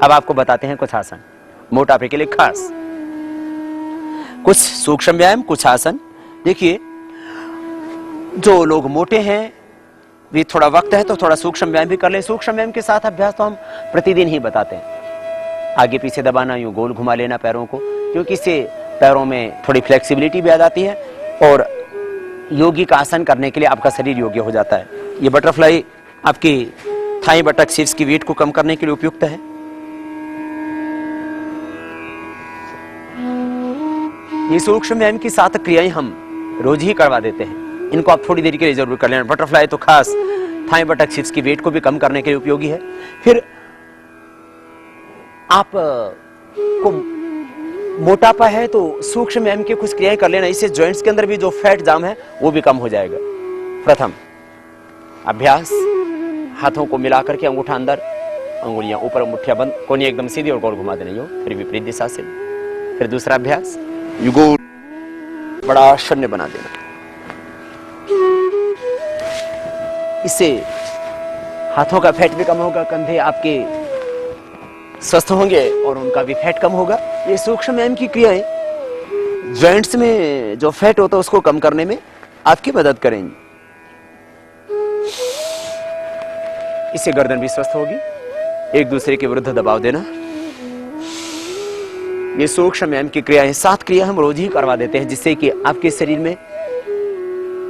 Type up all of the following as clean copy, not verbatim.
अब आपको बताते हैं कुछ आसन मोटापे के लिए खास, कुछ सूक्ष्म व्यायाम, कुछ आसन। देखिए, जो लोग मोटे हैं भी थोड़ा वक्त है तो थोड़ा सूक्ष्म व्यायाम भी कर लें। सूक्ष्म व्यायाम के साथ अभ्यास तो हम प्रतिदिन ही बताते हैं। आगे पीछे दबाना, यूं गोल घुमा लेना पैरों को, क्योंकि इससे पैरों में थोड़ी फ्लेक्सिबिलिटी भी आ जाती है और योगिक आसन करने के लिए आपका शरीर योग्य हो जाता है। ये बटरफ्लाई आपकी थाई बटक शीर्ष की वेट को कम करने के लिए उपयुक्त है। ये सूक्ष्म व्यायाम की 7 क्रियाएं हम रोज ही करवा देते हैं, इनको आप थोड़ी देर के लिए जरूर कर लेना। बटरफ्लाई तो खास थाई बटक शीर्ष की वेट को भी कम करने के लिए उपयोगी है। फिर आप को मोटापा है तो सूक्ष्म व्यायाम की कुछ क्रियाएं कर लेना, इससे जॉइंट्स के अंदर भी जो फैट जाम है वो भी कम हो जाएगा। प्रथम अभ्यास, हाथों को मिलाकर के अंगूठा अंदर, अंगुलियां ऊपर, मुट्ठियां बंद, कोनी एकदम सीधी और गोल घुमा देना, यो फिर विपरीत दिशा से। फिर दूसरा अभ्यास, युगो बड़ा शून्य बना देना। इससे हाथों का फैट भी कम होगा, कंधे आपके स्वस्थ होंगे और उनका भी फैट कम होगा। ये सूक्ष्म व्यायाम की क्रियाएं जॉइंट्स में जो फैट होता है उसको कम करने में आपकी मदद करेंगी। इससे गर्दन भी स्वस्थ होगी। एक दूसरे के विरुद्ध दबाव देना, ये सूक्ष्म व्यायाम की क्रियाएं 7 क्रिया हम रोज ही करवा देते हैं, जिससे कि आपके शरीर में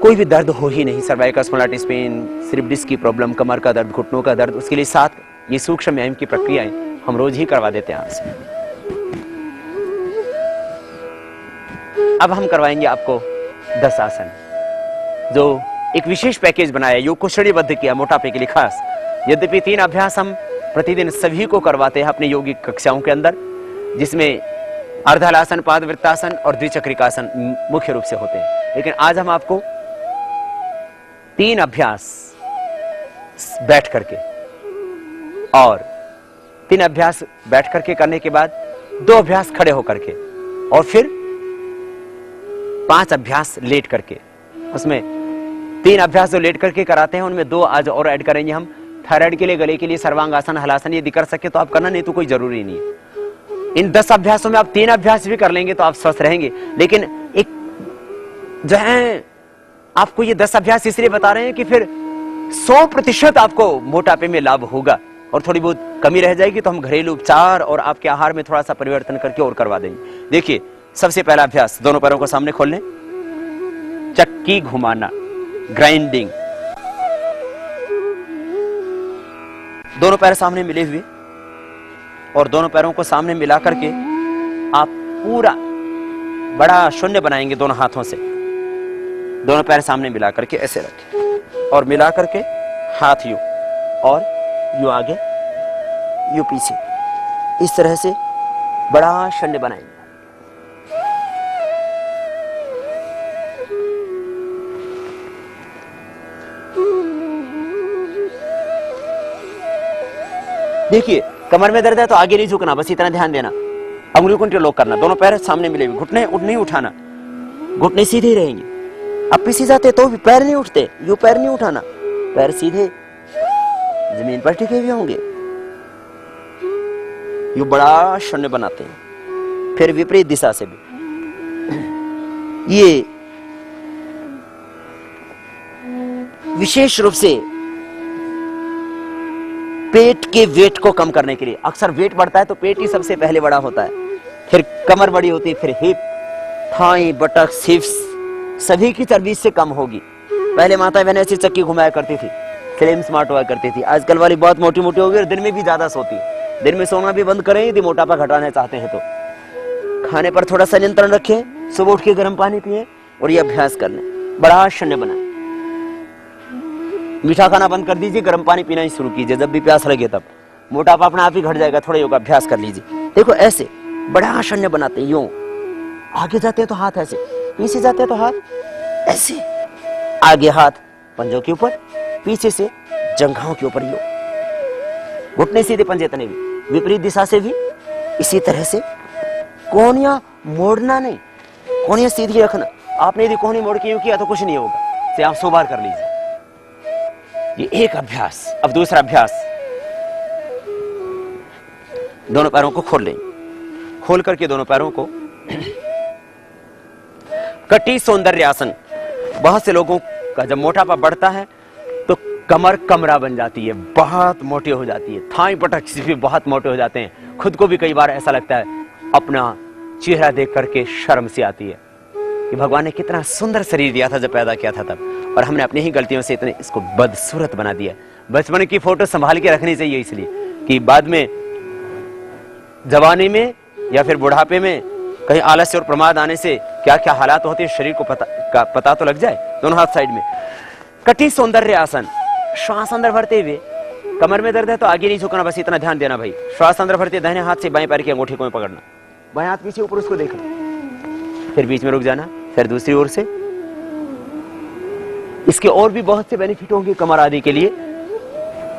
कोई भी दर्द हो ही नहीं। Cervical spondylitis pain, slip disc की प्रॉब्लम, कमर का दर्द, घुटनों का दर्द, उसके लिए 7 ये सूक्ष्म व्यायाम की प्रक्रियाएं हम रोज ही करवा देते हैं आपसे। अब हम करवाएंगे आपको 10 आसन, जो एक विशेष पैकेज बनाया, योग को श्रेणीबद्ध किया मोटापे के लिए खास। यद्यपि 3 अभ्यास हम प्रतिदिन सभी को करवाते हैं अपने योगिक कक्षाओं के अंदर, जिसमें अर्धहलासन, पादवृत्तासन और द्विचक्रिकासन मुख्य रूप से होते हैं, लेकिन आज हम आपको 3 अभ्यास बैठ करके और 3 अभ्यास बैठ करके करने के बाद 2 अभ्यास खड़े होकर के और फिर 5 अभ्यास लेट करके, उसमें 3 अभ्यास जो लेट करके कराते हैं उनमें 2 आज और ऐड करेंगे हम। थायराइड के लिए, गले के लिए सर्वांगासन, हलासन यदि कर सके तो आप करना, नहीं तो कोई जरूरी नहीं है। इन 10 अभ्यासों में आप 3 अभ्यास भी कर लेंगे तो आप स्वस्थ रहेंगे। लेकिन एक जो है आपको ये 10 अभ्यास इसलिए बता रहे हैं कि फिर 100% आपको मोटापे में लाभ होगा और थोड़ी बहुत कमी रह जाएगी तो हम घरेलू उपचार और आपके आहार में थोड़ा सा परिवर्तन करके और करवा देंगे। देखिए, सबसे पहला अभ्यास, दोनों पैरों को सामने खोल लें, चक्की घुमाना, ग्राइंडिंग। दोनों पैर सामने मिले हुए और दोनों पैरों को सामने मिला करके आप पूरा बड़ा शून्य बनाएंगे दोनों हाथों से। दोनों पैर सामने मिला करके ऐसे रखें और मिला करके हाथ यूं और यूं आगे, यूं पीछे, इस तरह से बड़ा शून्य बनाएंगे। देखिए, कमर में दर्द है तो आगे नहीं झुकना, बस इतना ध्यान देना। अंगुलियों को इंटरलॉक करना, दोनों पैर सामने मिले हुए, घुटने नहीं उठाना, घुटने सीधे ही रहेंगे। अब पीछे जाते तो भी पैर नहीं उठते, यूं पैर नहीं उठाना, पैर सीधे जमीन पर टिके हुए होंगे। यूं बड़ा शून्य बनाते हैं। फिर विपरीत दिशा से भी ये विशेष रूप से पेट के वेट को कम करने के लिए। अक्सर वेट बढ़ता है तो पेट ही सबसे पहले बड़ा होता है, फिर कमर बड़ी होती है, फिर हिप, थाई, बटक, हिप्स, सभी की चर्बी से कम होगी। पहले माता बहन ऐसी चक्की घुमाया करती थी, स्लिम स्मार्ट हुआ करती थी। आजकल वाली बहुत मोटी मोटी हो गई और दिन में भी ज्यादा सोती है। दिन में सोना भी बंद करें यदि मोटापा घटाना चाहते हैं तो। खाने पर थोड़ा सा नियंत्रण रखें, सुबह उठ के गर्म पानी पिए और ये अभ्यास कर लें। बड़ा शून्य बनाए। मीठा खाना बंद कर दीजिए, गर्म पानी पीना ही शुरू कीजिए जब भी प्यास लगे तब। मोटापा अपने आप ही घट जाएगा। थोड़ा योग अभ्यास कर लीजिए। देखो, ऐसे बड़ा शून्य बनाते हैं। यूं आगे जाते हैं तो हाथ ऐसे, पीछे जाते हैं तो हाथ ऐसे, आगे हाथ पंजों के ऊपर, पीछे से जंघाओं के ऊपर, यूं घुटने सीधे, पंजे तने भी, विपरीत दिशा से भी इसी तरह से। कोहनियां मोड़ना नहीं, कोहनियां सीधी रखना। आपने यदि कोहनी मोड़ के यूं किया तो कुछ नहीं होगा, से आप 100 बार कर लीजिए। ये एक अभ्यास। अब दूसरा अभ्यास, दोनों पैरों को खोल लेंगे। खोल करके दोनों पैरों को कटी सौंदर्य आसन। बहुत से लोगों का जब मोटापा बढ़ता है तो कमर कमरा बन जाती है, बहुत मोटी हो जाती है, थाई पटक भी बहुत मोटे हो जाते हैं। खुद को भी कई बार ऐसा लगता है, अपना चेहरा देख करके शर्म सी आती है कि भगवान ने कितना सुंदर शरीर दिया था जब पैदा किया था तब, और हमने अपनी ही गलतियों से इतने इसको बदसूरत बना दिया। बचपन की फोटो संभाल के रखनी चाहिए, इसलिए कि बाद में जवानी में या फिर बुढ़ापे में कहीं आलस्य और प्रमाद आने से क्या क्या हालात होते हैं शरीर को पता तो लग जाए। दोनों हाथ साइड में, कटी सौंदर्य आसन। श्वास अंदर भरते हुए, कमर में दर्द है तो आगे नहीं झुकना, बस इतना ध्यान देना भाई। श्वास अंदर भरते दाहिने हाथ से बाएं पैर की अंगूठी को पकड़ना, बाएं हाथ पीछे ऊपर उसको देखना, फिर बीच में रुक जाना, फिर दूसरी ओर से। इसके और भी बहुत से बेनिफिट होंगे कमर आदि के लिए।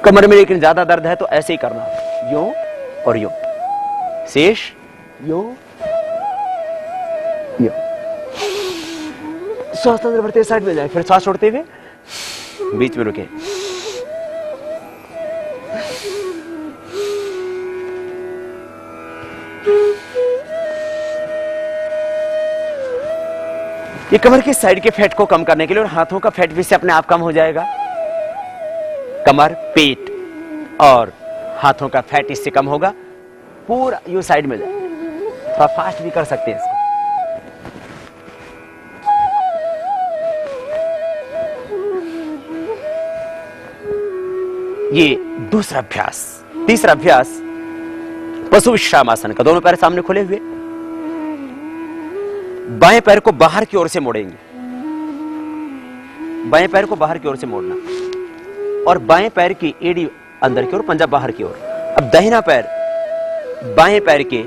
कमर में लेकिन ज्यादा दर्द है तो ऐसे ही करना, यूं और यूं, शेष यूं यूं। श्वास अंदर भरते साइड में जाए, फिर श्वास छोड़ते हुए बीच में रुके। ये कमर की साइड के फैट को कम करने के लिए, और हाथों का फैट भी से अपने आप कम हो जाएगा। कमर, पेट और हाथों का फैट इससे कम होगा। पूरा यू साइड में जाए, थोड़ा फास्ट भी कर सकते हैं इसको। ये दूसरा अभ्यास। तीसरा अभ्यास पशु विश्राम आसन का। दोनों पैर सामने खुले हुए, बाएं पैर को बाहर की ओर से मोड़ेंगे, बाएं पैर को बाहर की ओर से मोड़ना, और बाएं पैर की एड़ी अंदर की ओर, पंजा बाहर की ओर। अब दाहिना पैर बाएं पैर के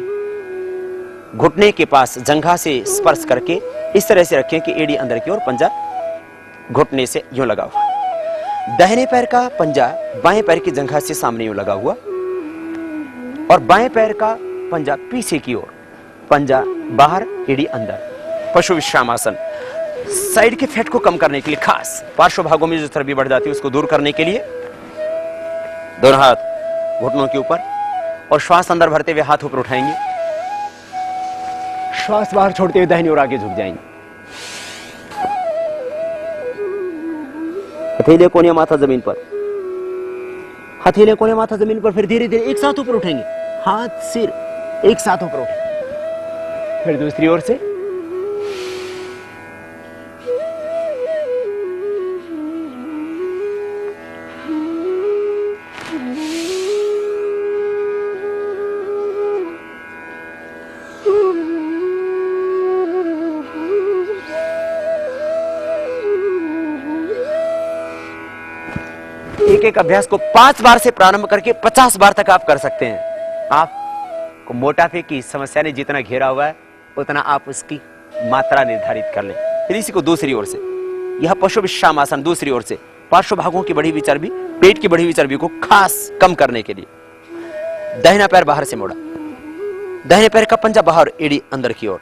घुटने के पास जंघा से स्पर्श करके इस तरह से रखें कि एड़ी अंदर की ओर, पंजा घुटने से यूं लगा हुआ। दाहिने पैर का पंजा बाएं पैर की जंघा से सामने यूं लगा हुआ, और बाएं पैर का पंजा पीछे की ओर, पंजा बाहर, एड़ी अंदर। पशु विश्राम आसन। साइड के फैट को कम करने के लिए, खास पार्श्व भागों में जो चर्बी बढ़ जाती है उसको दूर करने के लिए, दोनों हाथ घुटनों के ऊपर, और श्वास अंदर भरते हुए हाथ ऊपर उठाएंगे, श्वास बाहर छोड़ते हुए दाहिनी ओर आगे झुक जाएंगे। हथेली कोने माथा जमीन पर, हथेली कोने माथा जमीन पर, फिर धीरे धीरे एक साथ ऊपर उठेंगे, हाथ सिर एक साथ ऊपर उठेंगे, फिर दूसरी ओर से। एक अभ्यास को 5 बार से प्रारंभ करके 50 बार तक आप कर सकते हैं। आपको मोटापे की समस्या ने जितना घेरा हुआ है उतना आप उसकी मात्रा निर्धारित कर लें। फिर इसी को दूसरी ओर से, यह पशु विश्राम आसन दूसरी ओर से, पार्श्व भागों की बढ़ी हुई चर्बी, पेट की बढ़ी हुई चर्बी को खास कम करने के लिए। दाहिना पैर बाहर से मोड़ा, दाहिने पैर का पंजा बाहर, एड़ी अंदर की ओर।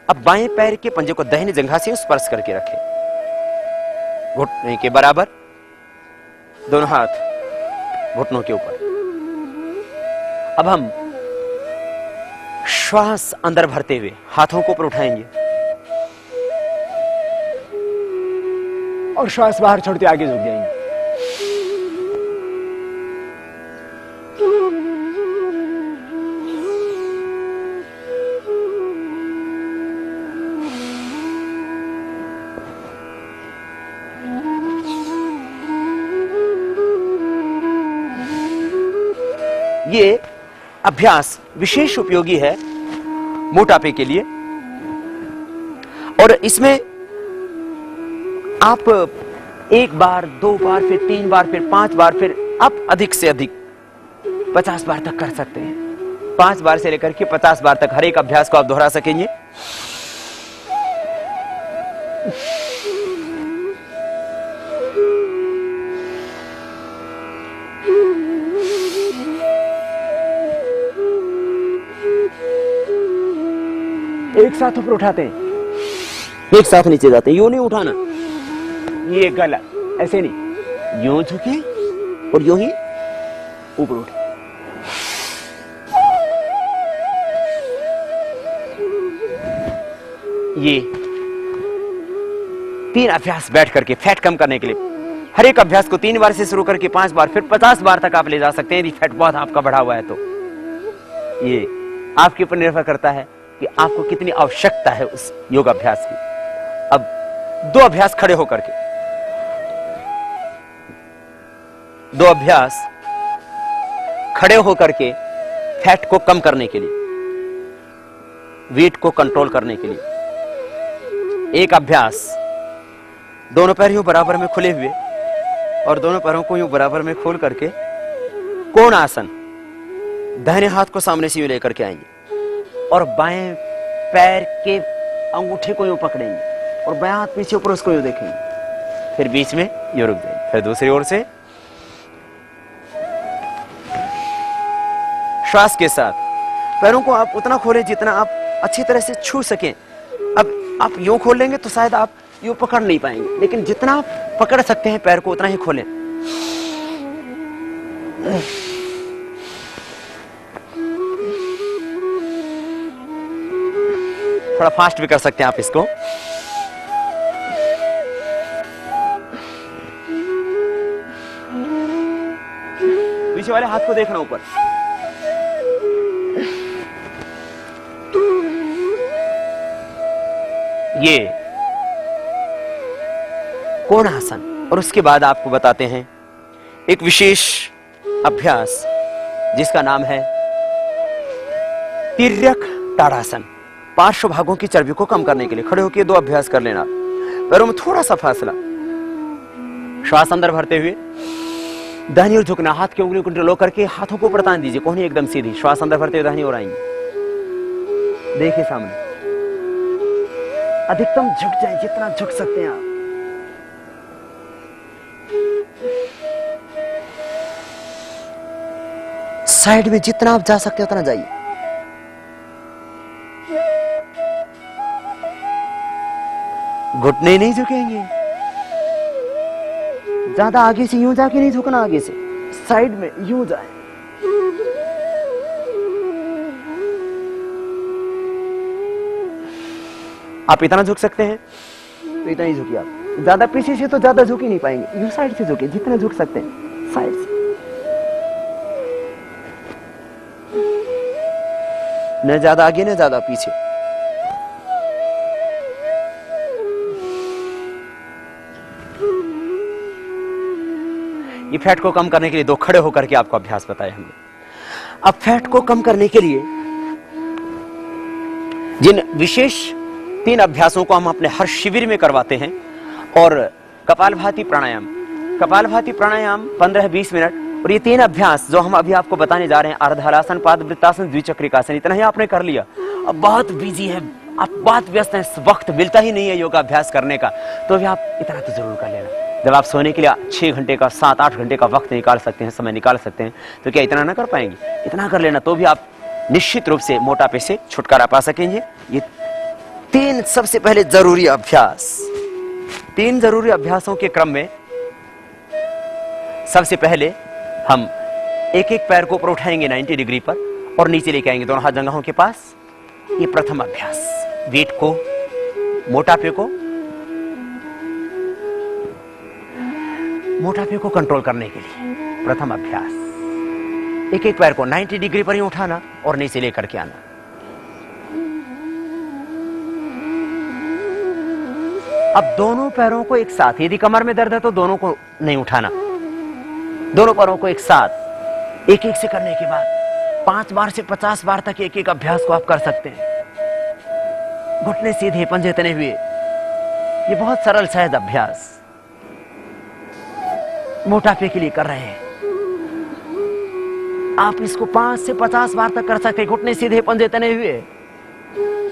अब बाएं पैर के पंजे को दाहिने जंघा से स्पर्श करके रखें, घुटने के बराबर, दोनों हाथ घुटनों के ऊपर। अब हम श्वास अंदर भरते हुए हाथों को ऊपर उठाएंगे और श्वास बाहर छोड़ते आगे झुक जाएंगे। ये अभ्यास विशेष उपयोगी है मोटापे के लिए, और इसमें आप 1 बार, 2 बार, फिर 3 बार, फिर 5 बार, फिर आप अधिक से अधिक 50 बार तक कर सकते हैं। 5 बार से लेकर के 50 बार तक हर एक अभ्यास को आप दोहरा सकेंगे। एक साथ ऊपर उठाते हैं, एक साथ नीचे जाते हैं। यूं नहीं उठाना, ये गलत, ऐसे नहीं, यूं झुके और यूं ही ऊपर उठे। ये 3 अभ्यास बैठ करके फैट कम करने के लिए, हर एक अभ्यास को 3 बार से शुरू करके 5 बार फिर 50 बार तक आप ले जा सकते हैं यदि फैट बहुत आपका बढ़ा हुआ है तो। ये आपके ऊपर निर्भर करता है कि आपको कितनी आवश्यकता है उस योग अभ्यास की। अब 2 अभ्यास खड़े होकर के, 2 अभ्यास खड़े होकर के फैट को कम करने के लिए, वेट को कंट्रोल करने के लिए। एक अभ्यास दोनों पैर यूं बराबर में खुले हुए और दोनों पैरों को यूं बराबर में खोल करके कोण आसन, दाहिने हाथ को सामने से यूं लेकर के आएंगे और बाएं पैर के अंगूठे को यूं पकड़ेंगे और बायां हाथ पीछे ऊपर उसको यूं देखेंगे, फिर बीच में यूं रुक जाएंगे, फिर दूसरी ओर से श्वास के साथ पैरों को आप उतना खोलें जितना आप अच्छी तरह से छू सकें। अब आप यूं खोल लेंगे तो शायद आप यूं पकड़ नहीं पाएंगे, लेकिन जितना आप पकड़ सकते हैं पैर को उतना ही खोलें। थोड़ा फास्ट भी कर सकते हैं आप इसको। पीछे वाले हाथ को देखना ऊपर। ये कोण आसन। और उसके बाद आपको बताते हैं एक विशेष अभ्यास जिसका नाम है तिर्यक ताड़ासन। पार्श्व भागों की चर्बी को कम करने के लिए खड़े होकर 2 अभ्यास कर लेना। पैरों में थोड़ा सा फासला, श्वास अंदर भरते हुए दाहिनी ओर झुकना, हाथ की उंगलियों को लो करके हाथों को ऊपर तान दीजिए, कोहनी एकदम सीधी। श्वास अंदर भरते हुए दाहिनी ओर आएंगे, देखिए सामने, अधिकतम झुक जाए जितना झुक सकते हैं आप। साइड में जितना आप जा सकते हैं उतना जाइए। घुटने नहीं झुकेंगे, ज्यादा आगे से यूं जाके नहीं झुकना, आगे से साइड में यूं जाए। आप इतना झुक सकते हैं तो इतना ही झुकिए। आप ज्यादा पीछे से तो ज्यादा झुक ही नहीं पाएंगे, यूं साइड से झुके जितना झुक सकते हैं साइड से, न ज्यादा आगे न ज्यादा पीछे। ये फैट को कम करने के लिए 2 खड़े होकर के आपको अभ्यास बताए हमने। अब फैट को कम करने के लिए जिन विशेष 3 अभ्यासों को हम अपने हर शिविर में करवाते हैं, और कपालभाति प्राणायाम, कपालभाति प्राणायाम 15-20 मिनट, और ये 3 अभ्यास जो हम अभी आपको बताने जा रहे हैं, अर्धहलासन, पादवृत्तासन, द्विचक्रिकासन, इतना ही आपने कर लिया। अब बहुत बिजी है आप, बहुत व्यस्त हैं, वक्त मिलता ही नहीं है योगाभ्यास करने का, तो भी आप इतना तो जरूर कर लेना। जब आप सोने के लिए 6 घंटे का, 7-8 घंटे का वक्त निकाल सकते हैं, समय निकाल सकते हैं, तो क्या इतना ना कर पाएंगे? इतना कर लेना, तो भी आप निश्चित रूप से मोटापे से छुटकारा पा सकेंगे। ये 3 सबसे पहले जरूरी अभ्यास, 3 जरूरी अभ्यासों के क्रम में सबसे पहले हम एक-एक पैर को ऊपर उठाएंगे 90 डिग्री पर और नीचे लेके आएंगे दोनों हाथ जंघों के पास। ये प्रथम अभ्यास, वेट को, मोटापे को कंट्रोल करने के लिए प्रथम अभ्यास। एक-एक पैर को 90 डिग्री पर ही उठाना और नीचे लेकर के आना। अब दोनों पैरों को एक साथ, यदि कमर में दर्द है तो दोनों को नहीं उठाना, दोनों पैरों को एक साथ एक-एक से करने के बाद 5 बार से 50 बार तक एक-एक अभ्यास को आप कर सकते हैं। घुटने सीधे, पंजे तने हुए। ये बहुत सरल सहज अभ्यास मोटापे के लिए कर रहे हैं। आप इसको 5 से 50 बार तक कर सकते हैं। घुटने सीधे, पंजे तने हुए,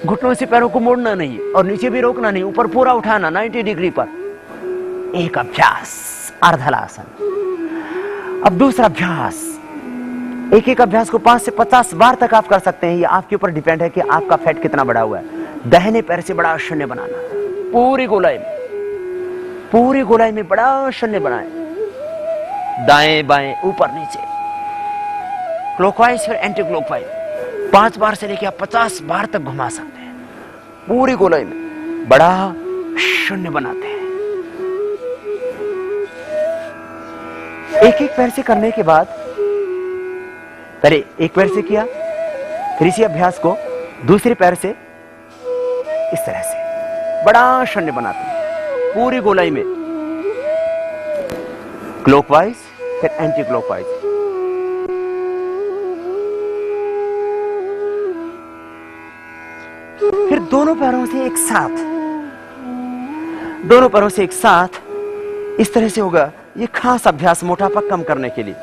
घुटनों से पैरों को मोड़ना नहीं और नीचे भी रोकना नहीं, ऊपर पूरा उठाना 90 डिग्री पर। एक अभ्यास अर्धहलासन। अब दूसरा अभ्यास, एक-एक अभ्यास को 5 से 50 बार तक आप कर सकते हैं। ये आपके ऊपर डिपेंड है कि आपका फैट कितना बढ़ा हुआ है। दाहिने पैर से बड़ा शून्य बनाना, पूरी गोलाई में बड़ा शून्य बनाएं, दाएं बाएं ऊपर नीचे, क्लॉकवाइज फिर एंटी क्लॉकवाइज। 5 बार से लेकर आप 50 बार तक घुमा सकते हैं पूरी गोलाई में। बड़ा शून्य बनाते हैं। एक एक पैर से करने के बाद, पहले एक पैर से किया, फिर इसी अभ्यास को दूसरे पैर से इस तरह से बड़ा शून्य बनाते हैं पूरी गोलाई में, क्लॉकवाइज फिर एंटी क्लॉकवाइज। फिर दोनों पैरों से एक साथ, दोनों पैरों से एक साथ इस तरह से होगा। ये खास अभ्यास मोटापा कम करने के लिए।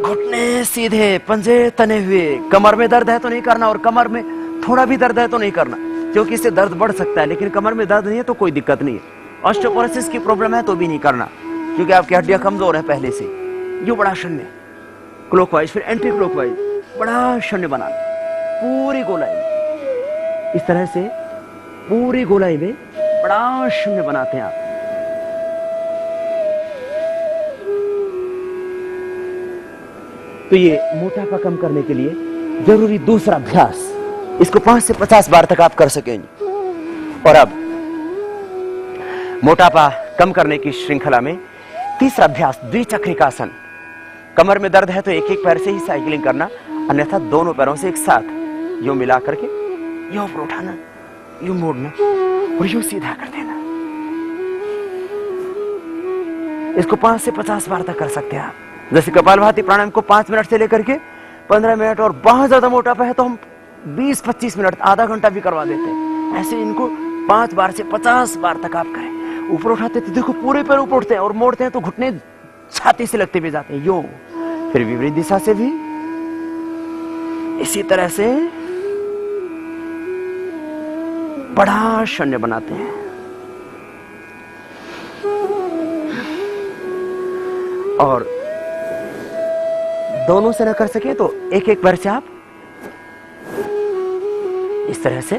घुटने सीधे, पंजे तने हुए। कमर में दर्द है तो नहीं करना, और कमर में थोड़ा भी दर्द है तो नहीं करना, क्योंकि इससे दर्द बढ़ सकता है। लेकिन कमर में दर्द नहीं है तो कोई दिक्कत नहीं है। ऑस्टियोपोरोसिस की प्रॉब्लम है तो भी नहीं करना, क्योंकि आपकी हड्डियां कमजोर है पहले से। ये बड़ा शून्य, क्लॉकवाइज फिर एंटी क्लॉकवाइज, बड़ा शून्य बनाना पूरी गोलाई में। इस तरह से पूरी गोलाई में बड़ा शून्य बनाते हैं आप। तो ये मोटापा कम करने के लिए जरूरी दूसरा अभ्यास, इसको 5 से 50 बार तक आप कर सकेंगे। और अब मोटापा कम करने की श्रृंखला में तीसरा अभ्यास, द्विचक्रिकासन। कमर में दर्द है तो एक एक पैर से ही साइकिलिंग करना, अन्यथा दोनों पैरों से एक साथ यूं मिला करके यूं ऊपर उठाना, यूं मोड़ना और यूं सीधा कर देना। इसको 5 से 50 बार तक कर सकते हैं आप। जैसे कपालभाति प्राणायाम को 5 मिनट से लेकर के 15 मिनट, और बहुत ज्यादा मोटापा है तो हम 20-25 मिनट, आधा घंटा भी करवा देते हैं। ऐसे इनको 5 बार से 50 बार तक आप करें। ऊपर उठाते तो देखो पूरे पैर ऊपर उठते हैं, और मोड़ते हैं तो घुटने छाती से लगते भी जाते हैं, यूं। फिर विपरीत दिशा से भी इसी तरह से बड़ा शून्य बनाते हैं। और दोनों से न कर सके तो एक एक बार से आप इस तरह से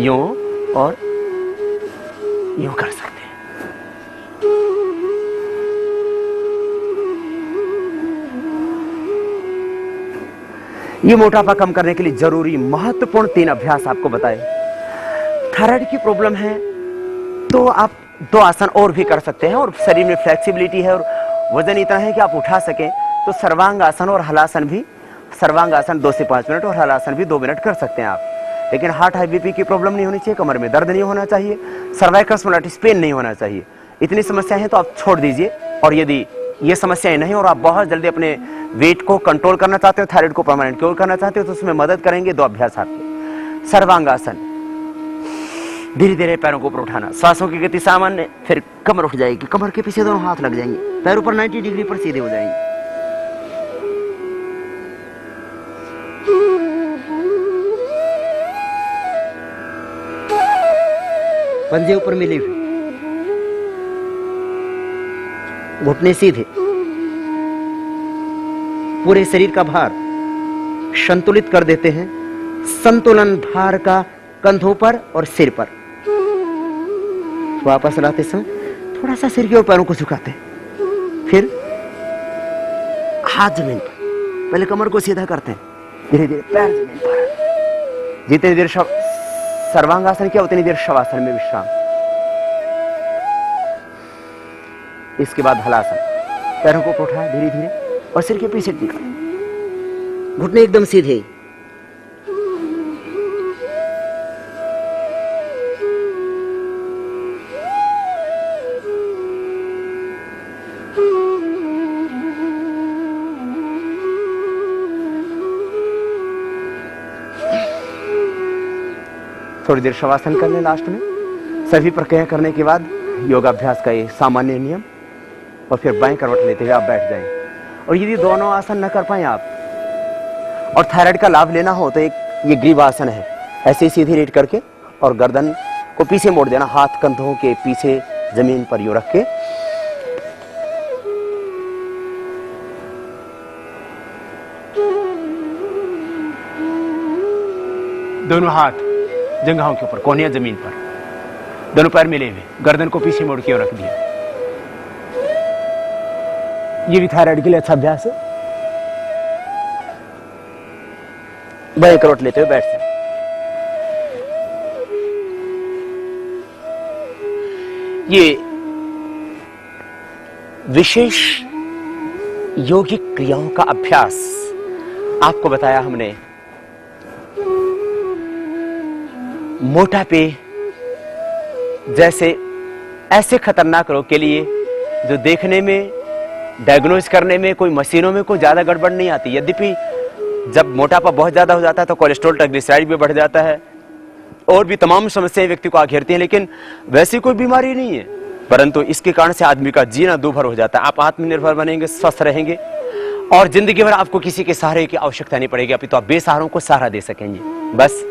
यूं और यूं कर सकते हैं। ये मोटापा कम करने के लिए जरूरी महत्वपूर्ण 3 अभ्यास आपको बताए। थायराइड की प्रॉब्लम है तो आप 2 आसन और भी कर सकते हैं, और शरीर में फ्लेक्सिबिलिटी है और वजन इतना है कि आप उठा सकें तो सर्वांग आसन और हलासन भी, सर्वांग आसन 2 से 5 मिनट और हलासन भी 2 मिनट कर सकते हैं आप। लेकिन हार्ट हाई बीपी की प्रॉब्लम नहीं होनी चाहिए, कमर में दर्द नहीं होना चाहिए, सर्वाइकल स्पॉन्डिलाइटिस पेन नहीं होना चाहिए। इतनी समस्याएं हैं तो आप छोड़ दीजिए। और यदि ये समस्याएं नहीं और आप बहुत जल्दी अपने वेट को कंट्रोल करना चाहते हो, थायराइड को परमानेंट क्योर करना चाहते हो, तो उसमें मदद करेंगे 2 अभ्यास आपके। सर्वांगासन, धीरे धीरे पैरों को ऊपर उठाना, श्वासों की गति सामान्य, फिर कमर उठ जाएगी, कमर के पीछे दोनों हाथ लग जाएंगे, पैर ऊपर 90 डिग्री पर सीधे हो जाएंगे। पंजे ऊपर मिले हुए, घुटने सीधे, पूरे शरीर का भार संतुलित कर देते हैं। संतुलन भार का कंधों पर और सिर पर। वापस लाते समय थोड़ा सा सिर के और पैरों को झुकाते हैं, फिर हाथ जमीन पर, पहले कमर को सीधा करते हैं, धीरे धीरे पैर जमीन पर। जितनी देर सर्वांगासन किया उतनी देर शवासन में विश्राम। इसके बाद हलासन, पैरों को उठाया धीरे धीरे और सिर के पीछे टिका, घुटने एकदम सीधे। थोड़ी देर शवासन कर लें लास्ट में। सभी प्रक्रिया करने के बाद योगाभ्यास का ये सामान्य नियम, और फिर बाएं करवट लेते हुए आप बैठ जाएं। और यदि दोनों आसन न कर पाए आप और थायराइड का लाभ लेना हो तो एक ये ग्रीवासन है, ऐसे ही सीधे लेट करके और गर्दन को पीछे मोड़ देना, हाथ कंधों के पीछे जमीन पर यूं रख के। दोनों हाथ जंघाओं के ऊपर, कोहनियां जमीन पर, दोनों पैर मिले हुए, गर्दन को पीछे मोड़ के रख दिया। ये भी थायराइड के लिए अच्छा अभ्यास है। बाएं करवट लेते हुए बैठ जाए। ये विशेष योगिक क्रियाओं का अभ्यास आपको बताया हमने मोटापे जैसे ऐसे खतरनाक रोग के लिए जो देखने में, डायग्नोज करने में कोई मशीनों में कोई ज्यादा गड़बड़ नहीं आती। यद्यपि जब मोटापा बहुत ज्यादा हो जाता है तो कोलेस्ट्रॉल, ट्राइग्लिसराइड भी बढ़ जाता है और भी तमाम समस्याएं व्यक्ति को घेरती हैं, लेकिन वैसी कोई बीमारी नहीं है। परंतु इसके कारण से आदमी का जीना दूभर हो जाता है। आप आत्मनिर्भर बनेंगे, स्वस्थ रहेंगे और जिंदगी भर आपको किसी के सहारे की आवश्यकता नहीं पड़ेगी, अभी तो आप बेसहारों को सहारा दे सकेंगे। बस